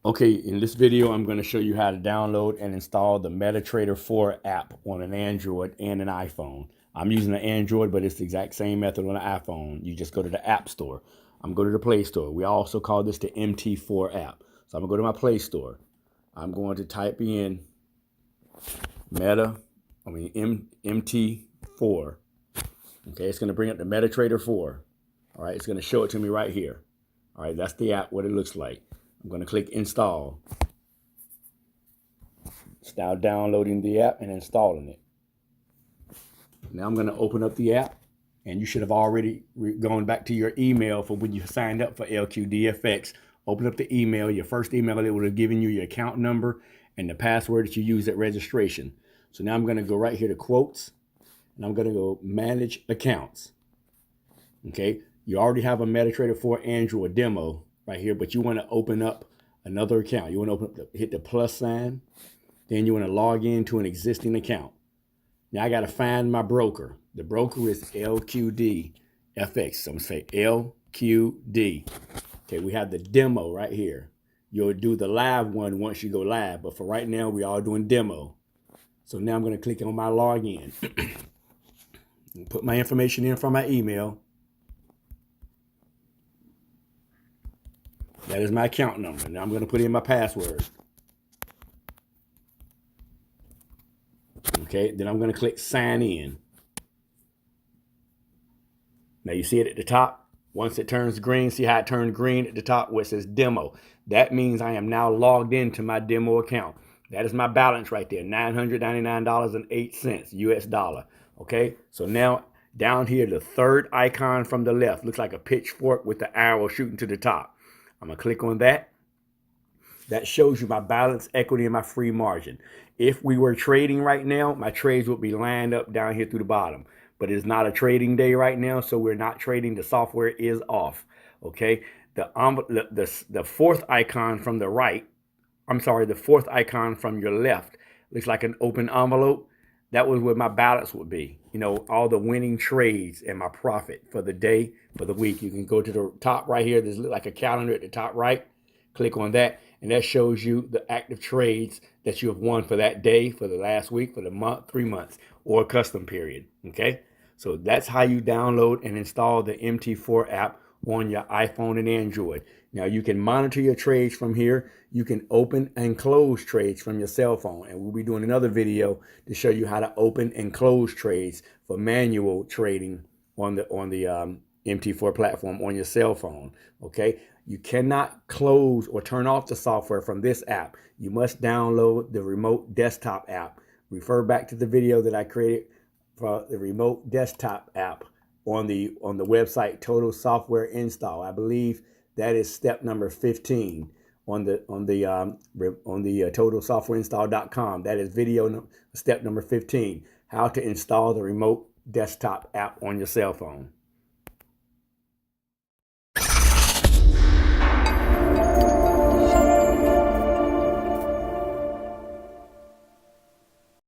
Okay, in this video, I'm going to show you how to download and install the MetaTrader 4 app on an Android and an iPhone. I'm using an Android, but it's the exact same method on an iPhone. You just go to the App Store. I'm going to the Play Store. We also call this the MT4 app. So I'm going to go to my Play Store. I'm going to type in MT4. Okay, it's going to bring up the MetaTrader 4. All right, it's going to show it to me right here. All right, that's the app, what it looks like. I'm going to click install. It's now downloading the app and installing it. Now I'm going to open up the app, and you should have already gone back to your email for when you signed up for LQDFX. Open up the email, your first email, it would have given you your account number and the password that you used at registration. So now I'm going to go right here to quotes, and I'm going to go manage accounts. Okay, you already have a MetaTrader 4 Android demo right here, but you want to open up another account. You want to hit the plus sign, then you want to log into an existing account. Now I got to find my broker. The broker is LQD FX. So I'm going to say LQD. Okay, we have the demo right here. You'll do the live one once you go live, but for right now, we are doing demo. So now I'm going to click on my login. Put my information in from my email. That is my account number. Now I'm going to put in my password. Okay, then I'm going to click sign in. Now you see it at the top. Once it turns green, see how it turned green at the top where it says demo. That means I am now logged into my demo account. That is my balance right there, $999.08 US dollar. Okay, so now down here, the third icon from the left looks like a pitchfork with the arrow shooting to the top. I'm going to click on that. That shows you my balance, equity, and my free margin. If we were trading right now, my trades would be lined up down here through the bottom. But it's not a trading day right now, so we're not trading. The software is off. Okay. The fourth icon from the right, the fourth icon from your left looks like an open envelope. That was where my balance would be. You know, all the winning trades and my profit for the day, for the week. You can go to the top right here. There's like a calendar at the top right. Click on that, and that shows you the active trades that you have won for that day, for the last week, for the month, 3 months, or a custom period. Okay, so that's how you download and install the MT4 app on your iPhone and Android. Now you can monitor your trades from here. You can open and close trades from your cell phone, and we'll be doing another video to show you how to open and close trades for manual trading on the MT4 platform on your cell phone. Okay, you cannot close or turn off the software from this app. You must download the remote desktop app. Refer back to the video that I created for the remote desktop app on the website Total Software Install. I believe that is step number 15 on the totalsoftwareinstall.com. That is step number 15, how to install the remote desktop app on your cell phone.